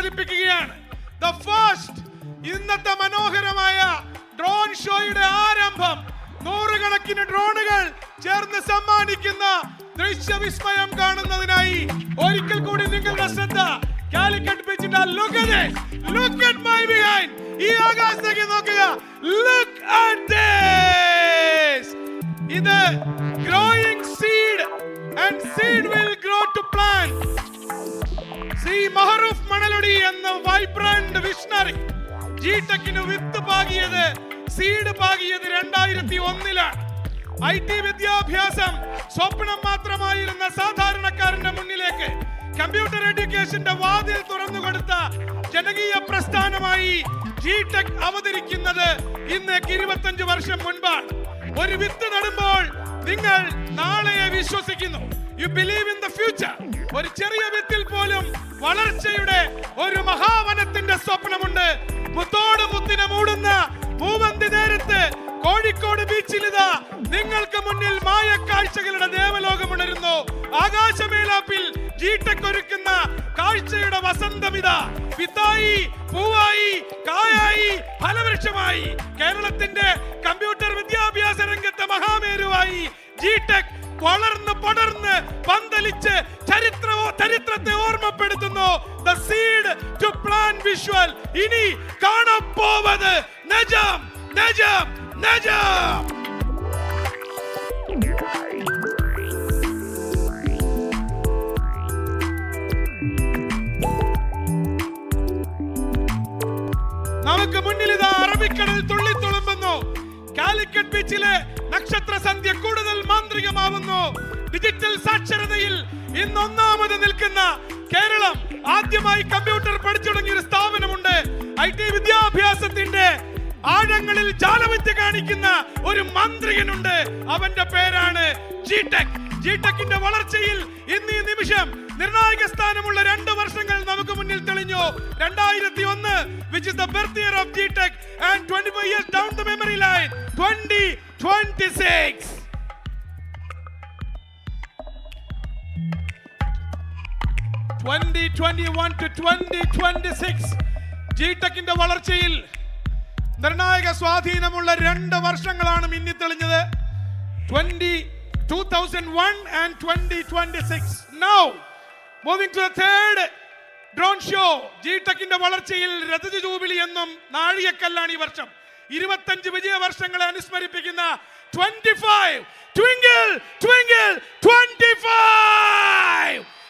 പതിപ്പിക്കുകയാണ്. The first, ഇന്നത്തെ മനോഹരമായ drone ഷോയുടെ ആരംഭം. നൂറുകണക്കിന് ഡ്രോണുകൾ ചേർന്ന് സമ്മാനിക്കുന്ന ദൃശ്യവിസ്മയം കാണുന്നതിനായി ഒരിക്കൽ കൂടി നിങ്ങളുടെ ശ്രദ്ധ കാലിക്കറ്റ് ബീച്ചിന്റെ look at this, look at my behind. ഈ ആകാശത്തേക്ക് നോക്കുക. Look at this. ഇത് growing seed and seed will grow to plant. See Mahroof Manalodi എന്ന വൈബ്രന്റ് വിഷണറി ജിടെക്കിന് വിത്ത് പാകിയത്, സീഡ് പാകിയത് 2001-ലാണ്. IT വിദ്യാഭ്യാസം സ്വപ്നം മാത്രമായിരുന്ന സാധാരണക്കാരന്റെ മുന്നിലേക്ക് കമ്പ്യൂട്ടർ എഡ്യൂക്കേഷന്റെ വാതിൽ തുറന്നു കൊടുത്ത ജനകീയ പ്രസ്ഥാനമായി ജിടെക് അവതരിക്കുന്നത് ഇന്നേക്ക് 25 വർഷം മുൻപാണ്. ഒരു വിത്ത് നടുമ്പോൾ നിങ്ങൾ നാളെയെ വിശ്വസിക്കുന്നു. You believe in the future. ഒരു ചെറിയ വിത്തിൽ പോലും വളർച്ചയുടെ ഒരു മഹാവനത്തിന്റെ സ്വപ്നമുണ്ട്. മുത്തോട് മുത്തിനെ മൂടുന്ന മൂവന്തി നേരത്ത് കോഴിക്കോട് ബീച്ചിലിതാ നിങ്ങൾക്ക് മുന്നിൽ മായക്കാഴ്ചകളുടെ ദേവലോകമുണരുന്നു. ആകാശമേലാപ്പിൽ ജിടെക് ഒരുക്കുന്ന കാഴ്ചയുടെ വസന്തമിതാ. വിത്തായി, പൂവായി, കായായി, ഫലവൃക്ഷമായി കേരളത്തിന്റെ കമ്പ്യൂട്ടർ വിദ്യാഭ്യാസ രംഗത്തെ മഹാമേരുവായി ജിടെക് വളർന്ന് പടർന്ന് പന്തലിച്ച് ചരിത്രത്തെ ഓർമ്മപ്പെടുത്തുന്നു. The seed to plant visual. ഇനി കാണപ്പോവത് നജം നജം നജം. നമുക്ക് മുന്നിൽ ഇതാ അറബിക്കടൽ തുള്ളിത്തുളുമ്പുന്നു. കാലിക്കറ്റ് ബീച്ചിലെ നക്ഷത്ര സന്ധ്യ കൂടുതൽ മാന്ത്രികമാവുന്നു. ഡിജിറ്റൽ സാക്ഷരതയിൽ ഇന്ന് ഒന്നാമത് നിൽക്കുന്ന കേരളം. ആദ്യമായി കമ്പ്യൂട്ടർ പഠിച്ചു തുടങ്ങിയ ഒരു സ്ഥാപനമുണ്ട്. IT വിദ്യാഭ്യാസത്തിന്റെ ആഴങ്ങളിൽ ജാലവിദ്യ കാണിക്കുന്ന ഒരു മന്ത്രികനുണ്ട്. അവന്റെ പേരാണ് ജിടെക്. ജിടെക്കിന്റെ വളർച്ചയിൽ ഇന്ന് ഈ നിമിഷം നിർണായക സ്ഥാനമുള്ള 2 വർഷങ്ങൾ നമുക്ക് മുന്നിൽ തെളിഞ്ഞു. 2001, which is the birth year of GTech, and 25 years down the memory line, 2026. 2021 to 2026 ജിടെക്കിന്റെ വളർച്ചയിൽ നിർണായക സ്വാധീനമുള്ള 2 വർഷങ്ങളാണ് മിന്നി തെളിഞ്ഞത്. 2001 and 2026. Now moving to the third drone show. ജിടെക്കിന്റെ വളർച്ചയിൽ രജത ജൂബിലി എന്നും നാഴികക്കല്ലാണ് ഈ വർഷം. 25 വിജയ വർഷങ്ങളെ അനുസ്മരിപ്പിക്കുന്ന 25 twinkle twinkle 25.